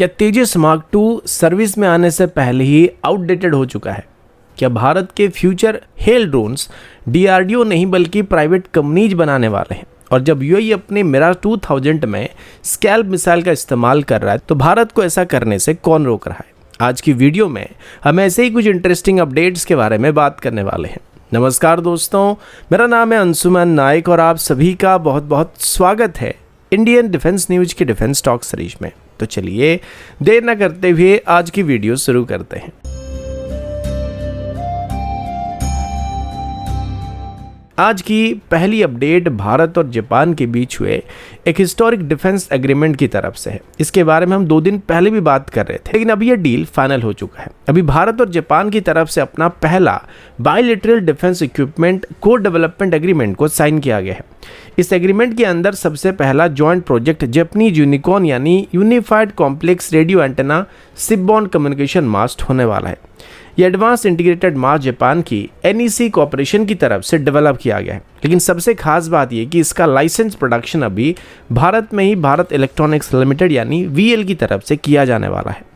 क्या तेजस mark 2 service में आने से पहले ही आउटडेटेड हो चुका है? क्या भारत के फ्यूचर हेल ड्रोन्स डीआरडीओ नहीं बल्कि प्राइवेट कंपनीज बनाने वाले हैं? और जब यूएई अपने मिराज 2000 में स्कैल्प मिसाइल का इस्तेमाल कर रहा है तो भारत को ऐसा करने से कौन रोक रहा है? आज की वीडियो में हम ऐसे ही कुछ इंटरेस्टिंग अपडेट्स के बारे में बात करने वाले हैं। नमस्कार दोस्तों, मेरा नाम है अंशुमन नायक और आप सभी का बहुत बहुत स्वागत है इंडियन डिफेंस न्यूज की डिफेंस टॉक सीरीज में। तो चलिए देर न करते हुए आज की वीडियो शुरू करते हैं। आज की पहली अपडेट भारत और जापान के बीच हुए एक हिस्टोरिक डिफेंस एग्रीमेंट की तरफ से है। इसके बारे में हम 2 दिन पहले भी बात कर रहे थे, लेकिन अभी यह डील फाइनल हो चुका है। अभी भारत और जापान की तरफ से अपना पहला बायलैटरल डिफेंस इक्विपमेंट को डेवलपमेंट एग्रीमेंट को साइन किया गया है। इस एग्रीमेंट के अंदर सबसे पहला जॉइंट प्रोजेक्ट जापानीज यूनिकॉर्न यानी unified complex radio antenna shipborne communication mast होने वाला है। यह एडवांस इंटीग्रेटेड मास्ट जापान की एनईसी कॉर्पोरेशन की तरफ से डेवलप किया गया है, लेकिन सबसे खास बात यह कि इसका लाइसेंस प्रोडक्शन अभी भारत में ही भारत इलेक्ट्रॉनिक्स लिमिटेड यानी वीएल की तरफ से किया जाने वाला है।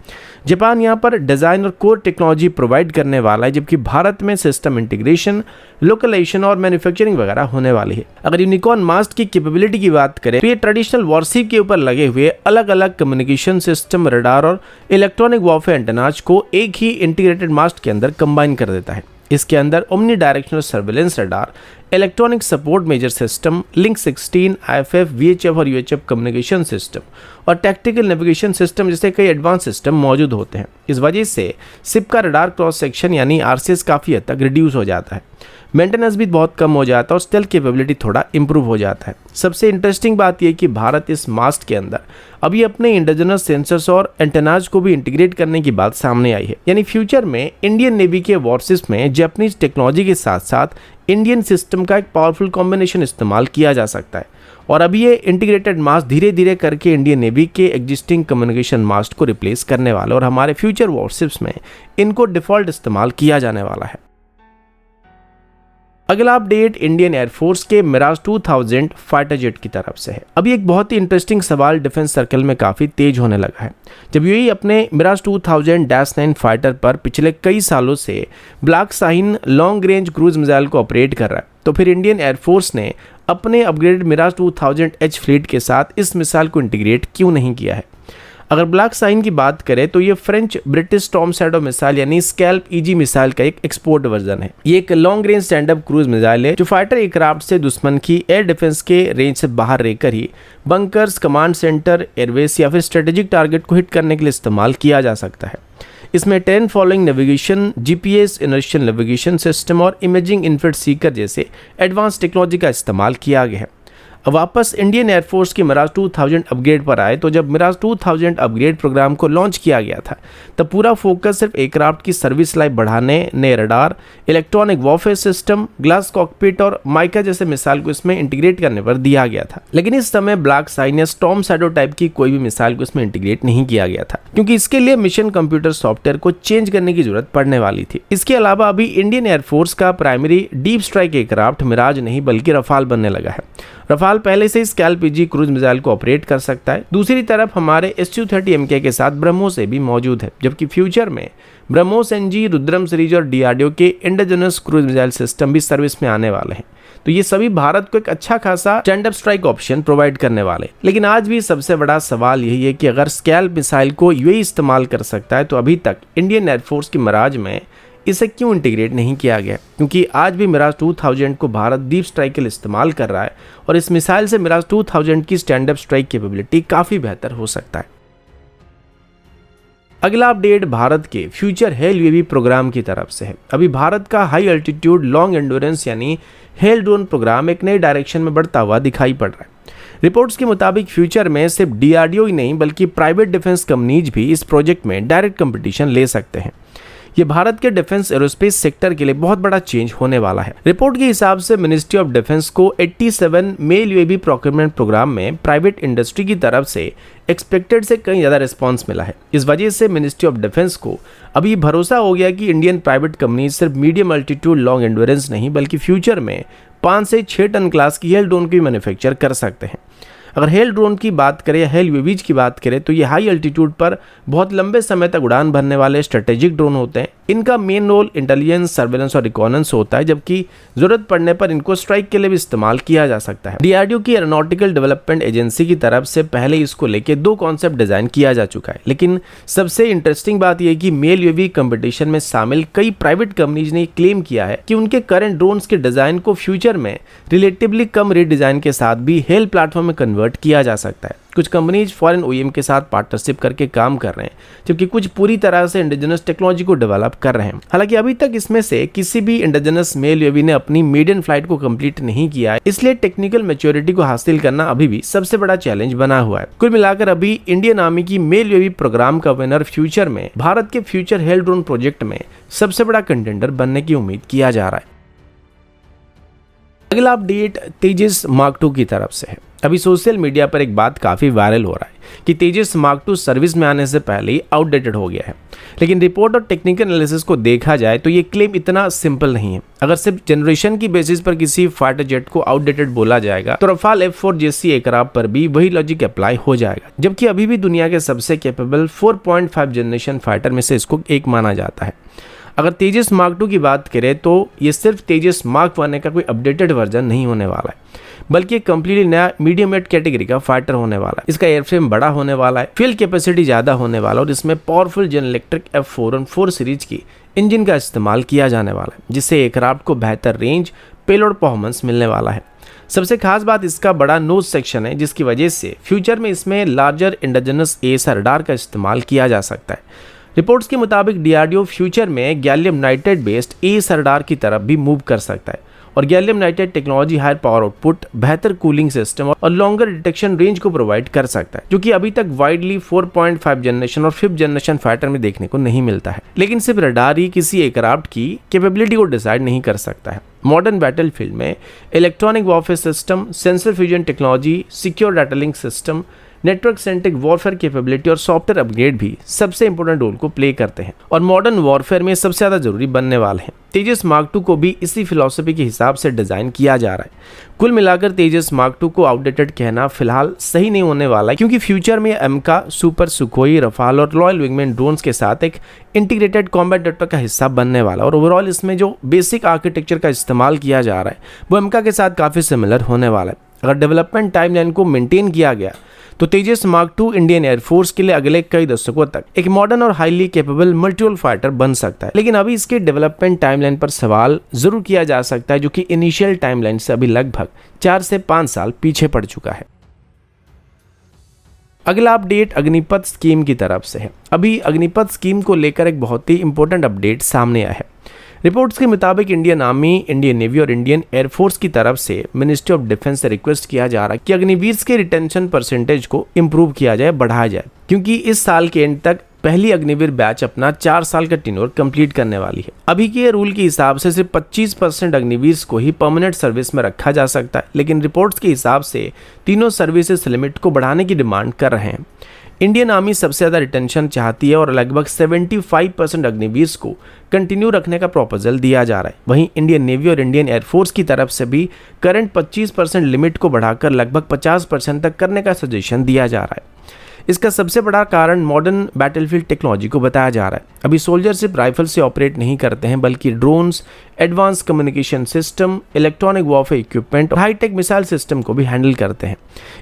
जापान यहाँ पर डिज़ाइन और कोर टेक्नोलॉजी प्रोवाइड करने वाला है, जबकि भारत में सिस्टम इंटीग्रेशन, लोकलाइजेशन और मैन्युफैक्चरिंग वगैरह होने वाली है। अगर यूनिकॉर्न मास्ट की कैपेबिलिटी की बात करें तो ये ट्रेडिशनल वॉरशिप के ऊपर लगे हुए अलग अलग कम्युनिकेशन सिस्टम, रडार और इलेक्ट्रॉनिक वॉरफेयर एंटेनाज को एक ही इंटीग्रेटेड मास्ट के अंदर कंबाइन कर देता है। इसके अंदर omnidirectional surveillance radar, electronic support measure system, link 16, IFF, VHF और यूएचएफ कम्युनिकेशन सिस्टम और टैक्टिकल नेविगेशन सिस्टम जैसे कई एडवांस सिस्टम मौजूद होते हैं। इस वजह से शिप का रडार क्रॉस सेक्शन यानी आरसीएस काफ़ी हद तक रिड्यूस हो जाता है, मेंटेनेंस भी बहुत कम हो जाता है और स्टेल्थ कैपेबिलिटी थोड़ा इंप्रूव हो जाता है। सबसे इंटरेस्टिंग बात यह कि भारत इस मास्ट के अंदर अभी अपने इंडिजिनस सेंसर्स और एंटेनाज को भी इंटीग्रेट करने की बात सामने आई है। यानी फ्यूचर में इंडियन नेवी के वॉरशिप्स में जापानीज टेक्नोलॉजी के साथ साथ इंडियन सिस्टम का एक पावरफुल कॉम्बिनेशन इस्तेमाल किया जा सकता है। और अभी ये इंटीग्रेटेड मास्ट धीरे धीरे करके इंडियन नेवी के एग्जिस्टिंग कम्युनिकेशन मास्ट को रिप्लेस करने वाला और हमारे फ्यूचर वॉरशिप्स में इनको डिफॉल्ट इस्तेमाल किया जाने वाला है। अगला अपडेट इंडियन एयरफोर्स के मिराज 2000 फाइटर जेट की तरफ से है। अभी एक बहुत ही इंटरेस्टिंग सवाल डिफेंस सर्कल में काफ़ी तेज होने लगा है। जब यूएई अपने मिराज 2000-9 फाइटर पर पिछले कई सालों से black Shaheen long range cruise missile को ऑपरेट कर रहा है, तो फिर इंडियन एयरफोर्स ने अपने अपग्रेडेड मिराज 2000H फ्लीट के साथ इस मिसाइल को इंटीग्रेट क्यों नहीं किया है? अगर ब्लैक शाहीन की बात करें तो ये French British storm shadow missile यानी स्कैल्प ईजी मिसाइल का एक एक्सपोर्ट वर्जन है। ये एक long range stand up cruise missile है जो फाइटर एयरक्राफ्ट से दुश्मन की एयर डिफेंस के रेंज से बाहर रहकर ही बंकर्स, कमांड सेंटर, एयरवेस या फिर स्ट्रेटेजिक टारगेट को हिट करने के लिए इस्तेमाल किया जा सकता है। इसमें terrain following navigation, GPS, inertial navigation system और इमेजिंग इन्फ्रारेड सीकर जैसे एडवांस टेक्नोलॉजी का इस्तेमाल किया गया है। अब वापस इंडियन एयरफोर्स की मिराज 2000 अपग्रेड पर आए तो जब मिराज 2000 अपग्रेड प्रोग्राम को लॉन्च किया गया था तब पूरा फोकस सिर्फ एयरक्राफ्ट की सर्विस लाइफ बढ़ाने, नए radar, electronic warfare system, glass cockpit और माइका जैसे मिसाइल को इसमें इंटीग्रेट करने पर दिया गया था। लेकिन इस समय ब्लैक शाहीन या स्टॉर्म शैडो टाइप की कोई भी मिसाइल को इसमें इंटीग्रेट नहीं किया गया था, क्योंकि इसके लिए मिशन कंप्यूटर सॉफ्टवेयर को चेंज करने की जरूरत पड़ने वाली थी। इसके अलावा अभी इंडियन एयरफोर्स का primary deep strike aircraft Mirage नहीं बल्कि रफाल बनने लगा है। रफाल पहले से ही स्कैल्प ईजी क्रूज मिसाइल को ऑपरेट कर सकता है। दूसरी तरफ हमारे SU-30 MK के साथ ब्रह्मोस भी मौजूद है, जबकि फ्यूचर में ब्रह्मोस NG, रुद्रम सीरीज और डीआरडीओ के इंडिजिनस क्रूज मिसाइल सिस्टम भी सर्विस में आने वाले हैं। तो ये सभी भारत को एक अच्छा खासा stand up strike option provide करने वाले। लेकिन आज भी सबसे बड़ा सवाल यही है कि अगर स्कैल्प मिसाइल को यूएई इस्तेमाल कर सकता है तो अभी तक इंडियन एयरफोर्स की मिराज में इसे क्यों इंटीग्रेट नहीं किया गया? क्योंकि आज भी मिराज 2000 को भारत डीप स्ट्राइक के लिए इस्तेमाल कर रहा है और इस मिसाइल से मिराज 2000 की स्टैंड अप स्ट्राइक कैपेबिलिटी काफ़ी बेहतर हो सकता है। अगला अपडेट भारत के फ्यूचर हेल यूएवी प्रोग्राम की तरफ से है। अभी भारत का हाई अल्टीट्यूड लॉन्ग एंड्योरेंस यानी हेल ड्रोन प्रोग्राम एक नए डायरेक्शन में बढ़ता हुआ दिखाई पड़ रहा है। रिपोर्ट्स के मुताबिक फ्यूचर में सिर्फ डीआरडीओ ही नहीं बल्कि प्राइवेट डिफेंस कंपनीज भी इस प्रोजेक्ट में डायरेक्ट कंपटीशन ले सकते हैं। ये भारत के डिफेंस एरोस्पेस सेक्टर के लिए बहुत बड़ा चेंज होने वाला है। रिपोर्ट के हिसाब से मिनिस्ट्री ऑफ डिफेंस को 87 मेल यूएवी प्रोक्योरमेंट प्रोग्राम में प्राइवेट इंडस्ट्री की तरफ से एक्सपेक्टेड से कहीं ज़्यादा रिस्पांस मिला है। इस वजह से मिनिस्ट्री ऑफ डिफेंस को अभी भरोसा हो गया कि इंडियन प्राइवेट कंपनी सिर्फ मीडियम अल्टीट्यूड लॉन्ग एंड्योरेंस नहीं बल्कि फ्यूचर में 5 से 6 टन क्लास की हेल ड्रोन की मैन्युफैक्चर कर सकते हैं। अगर हेल ड्रोन की बात करें या हेल यूएवीज की बात करें तो ये हाई अल्टीट्यूड पर बहुत लंबे समय तक उड़ान भरने वाले स्ट्रेटेजिक ड्रोन होते हैं। इनका मेन रोल इंटेलिजेंस, सर्वेलेंस और रिकॉनेंस होता है, जबकि जरूरत पड़ने पर इनको स्ट्राइक के लिए भी इस्तेमाल किया जा सकता है। डीआरडीओ की एरोनॉटिकल डेवलपमेंट एजेंसी की तरफ से पहले इसको लेके 2 कॉन्सेप्ट डिजाइन किया जा चुका है, लेकिन सबसे इंटरेस्टिंग बात यह कि मेल यूएवी कंपटीशन में शामिल कई प्राइवेट कंपनीज ने क्लेम किया है कि उनके करंट ड्रोन्स के डिजाइन को फ्यूचर में रिलेटिवली कम रेट डिजाइन के साथ भी हेल प्लेटफॉर्म में कन्वर्ट किया जा सकता है। कुछ कंपनीज फॉरेन ओईएम के साथ पार्टनरशिप करके काम कर रहे हैं, जबकि कुछ पूरी तरह से इंडिजिनस टेक्नोलॉजी को डेवलप कर रहे हैं। हालांकि अभी तक इसमें से किसी भी इंडिजिनस मेल यूएवी ने अपनी मेडन फ्लाइट को कंप्लीट नहीं किया है, इसलिए टेक्निकल मैच्योरिटी को हासिल करना अभी भी सबसे बड़ा चैलेंज बना हुआ है। कुल मिलाकर अभी इंडियन आर्मी की मेल यूएवी प्रोग्राम का विनर फ्यूचर में भारत के फ्यूचर हेल ड्रोन प्रोजेक्ट में सबसे बड़ा कंटेंडर बनने की उम्मीद किया जा रहा है। अगला अपडेट तेजस मार्क 2 की तरफ से है। अभी सोशल मीडिया पर एक बात काफ़ी वायरल हो रहा है कि तेजस मार्क 2 सर्विस में आने से पहले ही आउटडेटेड हो गया है, लेकिन रिपोर्ट और टेक्निकल एनालिसिस को देखा जाए तो ये क्लेम इतना सिंपल नहीं है। अगर सिर्फ जनरेशन की बेसिस पर किसी फाइटर जेट को आउटडेटेड बोला जाएगा तो रफाल F4 जैसी एयरक्राफ्ट पर भी वही लॉजिक अप्लाई हो जाएगा, जबकि अभी भी दुनिया के सबसे कैपेबल 4.5 जनरेशन फाइटर में से इसको एक माना जाता है। अगर तेजस मार्क 2 की बात करें तो ये सिर्फ तेजस मार्क 1 का कोई अपडेटेड वर्जन नहीं होने वाला है, बल्कि एक कंप्लीटली नया मीडियम वेट कैटेगरी का फाइटर होने वाला है। इसका एयरफ्रेम बड़ा होने वाला है, फ्यूल कैपेसिटी ज़्यादा होने वाला है और इसमें powerful general electric F414 series की इंजन का इस्तेमाल किया जाने वाला है, जिससे एयरक्राफ्ट को बेहतर रेंज, पेलोड परफॉर्मेंस मिलने वाला है। सबसे खास बात इसका बड़ा नोज सेक्शन है, जिसकी वजह से फ्यूचर में इसमें लार्जर इंडिजिनस AESA रडार का इस्तेमाल किया जा सकता है। रिपोर्ट्स के मुताबिक डीआरडीओ फ्यूचर में gallium nitrate based AESA radar की तरफ भी मूव कर सकता है और gallium nitrate technology higher power output, बेहतर कूलिंग सिस्टम और लॉन्गर डिटेक्शन रेंज को प्रोवाइड कर सकता है, जो कि अभी तक वाइडली 4.5 जनरेशन और 5th जनरेशन फाइटर में देखने को नहीं मिलता है। लेकिन सिर्फ रडार ही किसी एयरक्राफ्ट की कैपेबिलिटी को डिसाइड नहीं कर सकता है। मॉडर्न बैटलफील्ड में electronic warfare system, sensor fusion technology, secure data link system, network centric warfare capability और सॉफ्टवेयर अपग्रेड भी सबसे इंपॉर्टेंट रोल को प्ले करते हैं और मॉडर्न वॉरफेयर में सबसे ज़्यादा जरूरी बनने वाले हैं। तेजस मार्क 2 को भी इसी फिलॉसफी के हिसाब से डिज़ाइन किया जा रहा है। कुल मिलाकर तेजस मार्क 2 को आउटडेटेड कहना फिलहाल सही नहीं होने वाला है, क्योंकि फ्यूचर में एमका, सुपर सुखोई, रफाल और रॉयल विंगमैन ड्रोन्स के साथ एक इंटीग्रेटेड कॉम्बैट नेटवर्क का हिस्सा बनने वाला और ओवरऑल इसमें जो बेसिक आर्किटेक्चर का इस्तेमाल किया जा रहा है वो एमका के साथ काफ़ी सिमिलर होने वाला है। अगर डेवलपमेंट टाइमलाइन को मेंटेन किया गया तो तेजस मार्क 2 इंडियन एयरफोर्स के लिए अगले कई दशकों तक एक मॉडर्न और हाईली कैपेबल मल्टीरोल फाइटर बन सकता है। लेकिन अभी इसके डेवलपमेंट टाइमलाइन पर सवाल जरूर किया जा सकता है, जो कि इनिशियल टाइमलाइन से अभी लगभग 4 से 5 साल पीछे पड़ चुका है। अगला अपडेट अग्निपथ स्कीम की तरफ से है। अभी अग्निपथ स्कीम को लेकर एक बहुत ही इंपॉर्टेंट अपडेट सामने आया है। रिपोर्ट्स के मुताबिक इंडियन आर्मी, इंडियन नेवी और इंडियन एयरफोर्स की तरफ से मिनिस्ट्री ऑफ डिफेंस से रिक्वेस्ट किया जा रहा है कि अग्निवीर के रिटेंशन परसेंटेज को इंप्रूव किया जाए, बढ़ाया जाए, क्योंकि इस साल के एंड तक पहली अग्निवीर बैच अपना 4 साल का टेन्योर कंप्लीट करने वाली है। अभी के रूल के हिसाब से सिर्फ 25% अग्निवीर को ही परमानेंट सर्विस में रखा जा सकता है, लेकिन रिपोर्ट्स के हिसाब से तीनों सर्विसेज लिमिट को बढ़ाने की डिमांड कर रहे हैं। इंडियन आर्मी सबसे ज़्यादा रिटेंशन चाहती है और लगभग 75% अग्निवीर को कंटिन्यू रखने का प्रपोजल दिया जा रहा है। वहीं इंडियन नेवी और इंडियन एयरफोर्स की तरफ से भी करंट 25% लिमिट को बढ़ाकर लगभग 50% तक करने का सजेशन दिया जा रहा है। इसका सबसे बड़ा कारण मॉडर्न बैटलफील्ड टेक्नोलॉजी को बताया जा रहा है। अभी सोल्जर सिर्फ राइफल से ऑपरेट नहीं करते हैं, बल्कि drones, advance communication system, electronic warfare equipment और हाईटेक मिसाइल सिस्टम को भी हैंडल करते हैं।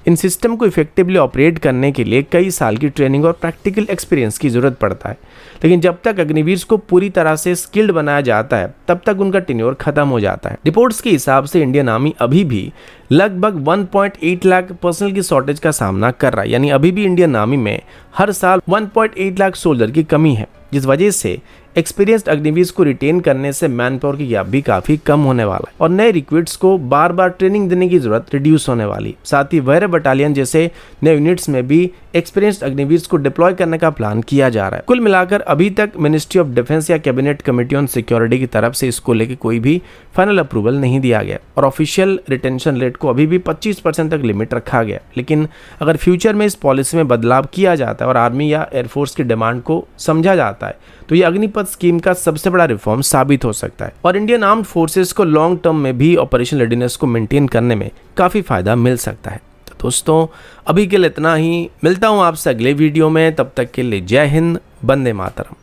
इन सिस्टम को इफेक्टिवली ऑपरेट करने के लिए कई साल की ट्रेनिंग और प्रैक्टिकल एक्सपीरियंस की जरूरत पड़ता है, लेकिन जब तक अग्निवीर को पूरी तरह से स्किल्ड बनाया जाता है तब तक उनका टेन्योर खत्म हो जाता है। रिपोर्ट्स के हिसाब से इंडियन आर्मी अभी भी लगभग 1.8 लाख पर्सनल की शॉर्टेज का सामना कर रहा है, यानी अभी भी इंडियन आर्मी में हर साल 1.8 लाख सोल्जर की कमी है, जिस वजह से एक्सपीरियंस्ड अग्निवीर को रिटेन करने से मैन पावर की गैप भी काफी कम होने वाला है और नए रिक्रूट्स को बार बार ट्रेनिंग देने की जरूरत रिड्यूस होने वाली। साथ ही वैर बटालियन जैसे नए यूनिट्स में भी एक्सपीरियंस्ड अग्निवीर को डिप्लॉय करने का प्लान किया जा रहा है। कुल मिलाकर अभी तक मिनिस्ट्री ऑफ डिफेंस या कैबिनेट कमेटी ऑन सिक्योरिटी की तरफ से इसको लेकर कोई भी फाइनल अप्रूवल नहीं दिया गया और ऑफिशियल रिटेंशन रेट को अभी भी 25% तक लिमिट रखा गया। लेकिन अगर फ्यूचर में इस पॉलिसी में बदलाव किया जाता है और आर्मी या एयरफोर्स की डिमांड को समझा जाता है तो ये अग्निपथ स्कीम का सबसे बड़ा रिफॉर्म साबित हो सकता है और इंडियन आर्म्ड फोर्सेस को लॉन्ग टर्म में भी ऑपरेशन रेडीनेस को मेंटेन करने में काफी फायदा मिल सकता है। दोस्तों अभी के लिए इतना ही, मिलता हूँ आपसे अगले वीडियो में, तब तक के लिए जय हिंद, वंदे मातरम।